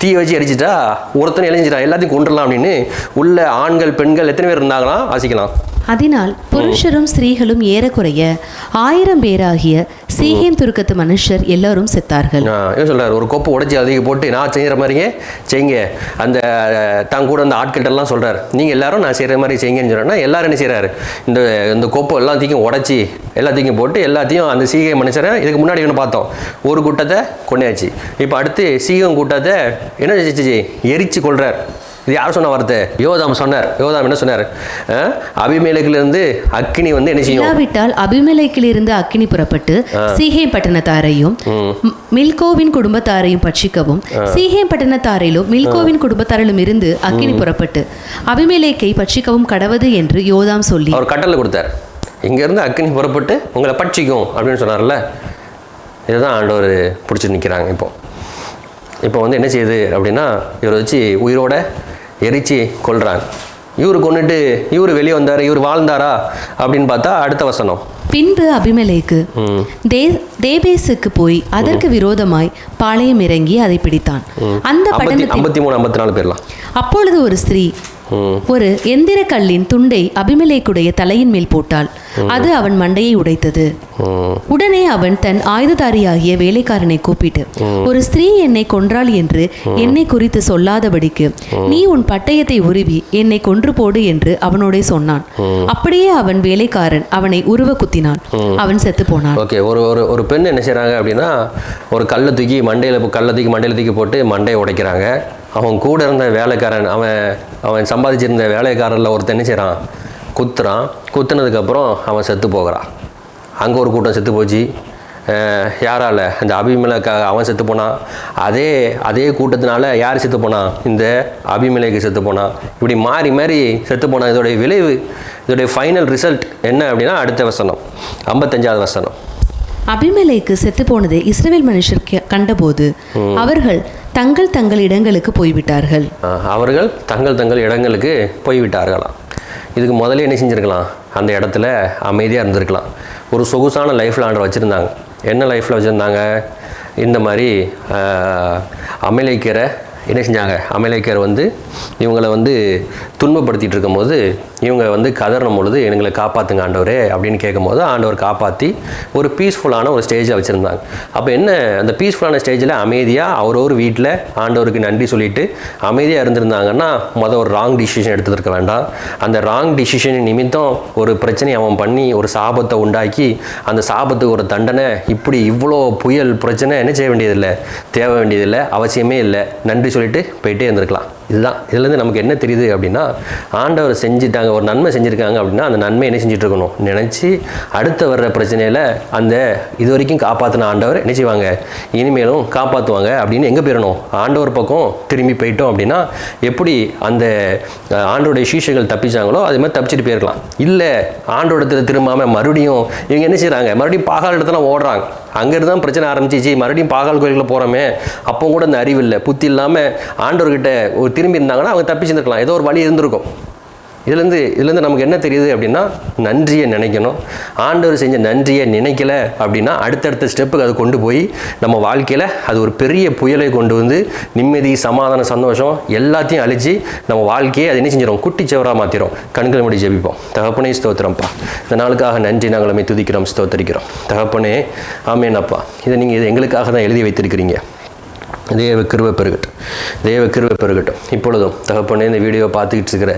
தீ வச்சு அடிச்சுட்டா ஒருத்தனை இழைஞ்சிடா, எல்லாத்தையும் கொண்டுடலாம் அப்படின்னு உள்ள ஆண்கள் பெண்கள் எத்தனை பேர் இருந்தாங்களாம் வாசிக்கலாம். அதனால் புருஷரும் ஸ்திரீகளும் ஏறக்குறைய 1000 பேராகிய சீகேம் துருக்கத்து மனுஷர் எல்லாரும் செத்தார்கள். சொல்றாரு, ஒரு கொப்பு உடைச்சி அதிக போட்டு நான் செய்கிற மாதிரியே செய்யுங்க. அந்த தான் கூட அந்த ஆட்கள்கிட்டலாம் சொல்றாரு, நீங்கள் எல்லாரும் நான் செய்கிற மாதிரி செய்யுங்கன்னு சொல்கிறேன்னா, எல்லாரும் என்ன செய்கிறாரு, இந்த கொப்பு எல்லாத்தையும் உடச்சி எல்லாத்தையும் போட்டு எல்லாத்தையும் அந்த சீகை மனுஷரை இதுக்கு முன்னாடி ஒன்று பார்த்தோம், ஒரு கூட்டத்தை கொண்டாச்சு. இப்போ அடுத்து சீகம் கூட்டத்தை என்ன செஞ்சிச்சு, எரிச்சு கொள்றார். இது யார் சொன்ன வார்த்தை, யோதாம் சொன்னார். யோதாம் என்ன சொன்னார், அபிமெலேக்கிலிருந்து அக்கினி என்ன செய்யும், இல்லாவிட்டால் அபிமெலேக்கிலிருந்து அக்கினி புறப்பட்டு சீகேம் பட்டணத்தாரையும் மில்கோவின் குடும்பத்தாரையும் பட்சிக்கவும், சீகேம் பட்டணத்தாரிலும் மில்கோவின் குடும்பத்தாரிலும் இருந்து அக்கினி புறப்பட்டு அபிமெலேக்கை பட்சிக்கவும் கடவது என்று யோதாம் சொல்லி அவர் கட்டளை கொடுத்தார். இங்கேருந்து அக்கினி புறப்பட்டு உங்களை பட்சிக்கும் அப்படின்னு சொன்னார்ல. இதுதான் ஆண்டவர் பிடிச்சிட்டு நிற்கிறாங்க. இப்போ என்ன செய்யுது அப்படின்னா, இவரை வச்சு உயிரோட எரிச்சு கொள்றாங்க. இவர் கொண்டுட்டு இவர் வெளியே வந்தார், இவர் வாழ்ந்தாரா அப்படின்னு பார்த்தா அடுத்த வசனம். பின்பு அபிமெலேக்கு தேபேசுக்கு போய் அதற்கு விரோதமாய் பாளையம் இறங்கி அதை பிடித்தான். அந்த 53 54 பேர்லாம். அப்பொழுது ஒரு ஸ்திரீ ஒரு எந்திர கல்லின் துண்டை அபிமெலேக்குடைய தலையின் மேல் போட்டாள். அது அவன் மண்டையை உடைத்தது. உடனே அவன் தன் ஆயுததாரியாகிய வேலைக்காரனை கூப்பிட்டு, ஒரு ஸ்திரீ என்னை கொன்றாள் என்று என்னை குறித்து சொல்லாதபடிக்கு நீ உன் பட்டயத்தை உருவி என்னை கொன்று போடு என்று அவனோட சொன்னான். அப்படியே அவன் வேலைக்காரன் அவனை உருவ குத்தினான். அவன் செத்து போனான். ஓகே, ஒரு பெண் என்ன செய்றாங்க அப்படின்னா, ஒரு கல்லை தூக்கி மண்டையில தூக்கி போட்டு மண்டையை உடைக்கிறாங்க. அவன் கூட இருந்த வேலைக்காரன், அவன் சம்பாதிச்சிருந்த வேலைக்காரனில் ஒருத்தன் என்ன செய்கிறான், குத்துனதுக்கப்புறம் அவன் செத்து போகிறான். அங்கே ஒரு கூட்டம் செத்து போச்சு. யாரால்? இந்த அபிமெலேக்காக அவன் செத்து போனான். அதே கூட்டத்தினால யார் செத்து போனான்? இந்த அபிமெலேக்கு செத்து போனான். இப்படி மாறி மாறி செத்து போனான். இதோடைய விளைவு, இதோடைய ஃபைனல் ரிசல்ட் என்ன அப்படின்னா அடுத்த வசனம், 55வது வசனம். அபிமெலேக்கு செத்து போனதை இஸ்ரவேல் மனுஷர் கண்டபோது அவர்கள் தங்கள் இடங்களுக்கு போய்விட்டார்கள். அவர்கள் தங்கள் இடங்களுக்கு போய்விட்டார்களாம். இதுக்கு முதல்ல என்ன செஞ்சுருக்கலாம்? அந்த இடத்துல அமைதியாக இருந்திருக்கலாம். ஒரு சொகுசான லைஃப்பில் ஆண்டவர் வச்சுருந்தாங்க. என்ன லைஃப்பில் வச்சுருந்தாங்க? இந்த மாதிரி அமலேக்கரை என்ன செஞ்சாங்க? அமலேக்கர் இவங்களை துன்பப்படுத்திகிட்டு இருக்கும்போது இவங்க கதறணும் பொழுது எங்களை காப்பாற்றுங்க ஆண்டவரே அப்படின்னு கேட்கும்போது ஆண்டவர் காப்பாற்றி ஒரு பீஸ்ஃபுல்லான ஒரு ஸ்டேஜை வச்சுருந்தாங்க. அப்போ என்ன, அந்த பீஸ்ஃபுல்லான ஸ்டேஜில் அமைதியாக ஒரு வீட்டில் ஆண்டவருக்கு நன்றி சொல்லிட்டு அமைதியாக இருந்திருந்தாங்கன்னா ஒரு ராங் டிசிஷன் எடுத்துருக்க வேண்டாம். அந்த ராங் டிசிஷன் நிமித்தம் ஒரு பிரச்சனையை அவன் பண்ணி ஒரு சாபத்தை உண்டாக்கி அந்த சாபத்துக்கு ஒரு தண்டனை, இப்படி இவ்வளோ புயல் பிரச்சனை என்ன செய்ய வேண்டியதில்லை, தேவை வேண்டியதில்லை, அவசியமே இல்லை. நன்றி சொல்லிட்டு போயிட்டே இருந்திருக்கலாம். இதுதான் இதுலேருந்து நமக்கு என்ன தெரியுது அப்படின்னா, ஆண்டவர் செஞ்சுட்டாங்க, ஒரு நன்மை செஞ்சுருக்காங்க அப்படின்னா அந்த நன்மை என்ன செஞ்சுட்டு இருக்கணும், நினச்சி அடுத்த வர்ற பிரச்சனையில் அந்த இது வரைக்கும் காப்பாற்றின ஆண்டவர் என்ன செய்வாங்க, இனிமேலும் காப்பாற்றுவாங்க அப்படின்னு எங்கே போயிடணும், ஆண்டவர் பக்கம் திரும்பி போயிட்டோம் அப்படின்னா எப்படி அந்த ஆண்டோடைய சீஷைகள் தப்பிச்சாங்களோ அது மாதிரி தப்பிச்சுட்டு போயிருக்கலாம். இல்லை ஆண்டோடத்தில் திரும்பாமல் மறுபடியும் இவங்க என்ன செய்கிறாங்க, மறுபடியும் பாகால் இடத்துல ஓடுறாங்க. அங்கேருந்து தான் பிரச்சனை ஆரம்பிச்சிச்சு. மறுபடியும் பாகால் கோயிலுக்குள்ள போகிறோமே, அப்போ கூட இந்த அறிவு இல்லை, புத்தி இல்லாமல் ஆண்டவர்கிட்ட ஒரு திரும்பி இருந்தாங்கன்னா அவங்க தப்பிச்சுருந்துருக்கலாம். ஏதோ ஒரு வழி இருந்திருக்கும். இதுலேருந்து நமக்கு என்ன தெரியுது அப்படின்னா, நன்றியை நினைக்கணும். ஆண்டவர் செஞ்ச நன்றியை நினைக்கல அப்படின்னா அடுத்தடுத்த ஸ்டெப்புக்கு அது கொண்டு போய் நம்ம வாழ்க்கையில் அது ஒரு பெரிய புயலை கொண்டு நிம்மதி, சமாதானம், சந்தோஷம் எல்லாத்தையும் அழிச்சு நம்ம வாழ்க்கையை அது என்ன செஞ்சிடும், குட்டிச்சவராக மாற்றிடும். கண்களை மூடி ஜெபிப்போம். தகப்பனே ஸ்தோத்திரம்ப்பா, இந்த நாளுக்காக நன்றி, நாங்களுமே துதிக்கிறோம், ஸ்தோத்தரிக்கிறோம். தகப்பனே ஆமேனப்பா, நீங்கள் இது எங்களுக்காக தான் எழுதி வைத்திருக்கிறீங்க. தேவ கிருபை பெருகட்டும், தேவ கிருபை பெருகட்டும். இப்பொழுதும் தகப்பனே இந்த வீடியோ பார்த்துக்கிட்டு இருக்கிற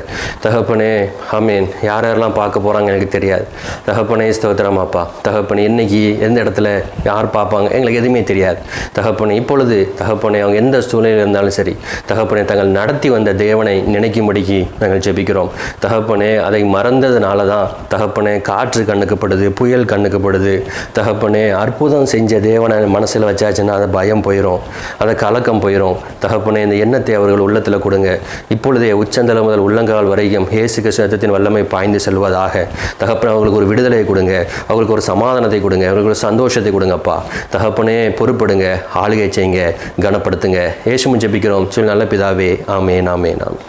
தகப்பனே ஆமேன், யாரெல்லாம் பார்க்க போகிறாங்க எனக்கு தெரியாது. தகப்பனே ஸ்தோத்திரமாப்பா, தகப்பனே இன்னைக்கு எந்த இடத்துல யார் பார்ப்பாங்க எங்களுக்கு எதுவுமே தெரியாது. தகப்பனே இப்பொழுது தகப்பனே அவங்க எந்த சூழ்நிலையில் இருந்தாலும் சரி தகப்பனே தங்கள் நடத்தி வந்த தேவனை நினைக்கும்படிக்கு நாங்கள் ஜெபிக்கிறோம். தகப்பனே அதை மறந்ததுனால தான் தகப்பனே காற்று கண்ணுக்குப்படுது, புயல் கண்ணுக்குப்படுது. தகப்பனே அற்புதம் செஞ்ச தேவனை மனசில் வச்சாச்சுன்னா அதை பயம் போயிடும், அதை கலக்கம் போயிடும். தகப்பனே இந்த எண்ணத்தை அவர்கள் உள்ளத்தில் கொடுங்க. இப்பொழுதே உச்சந்தலை முதல் உள்ளங்கால் வரைக்கும் இயேசு கிறிஸ்து ரத்தத்தின் வல்லமை பாய்ந்து செல்வதாக. தகப்பனே அவர்களுக்கு ஒரு விடுதலை கொடுங்க, அவர்களுக்கு ஒரு சமாதானத்தை கொடுங்க, அவர்களுக்கு ஒரு சந்தோஷத்தை கொடுங்கப்பா. தகப்பனே பொறுப்படுங்க, ஆளுகை செய்யுங்க, கனப்படுத்துங்க. இயேசுவின் ஜெபிக்கிறோம் நல்ல பிதாவே, ஆமென், ஆமென், ஆமென்.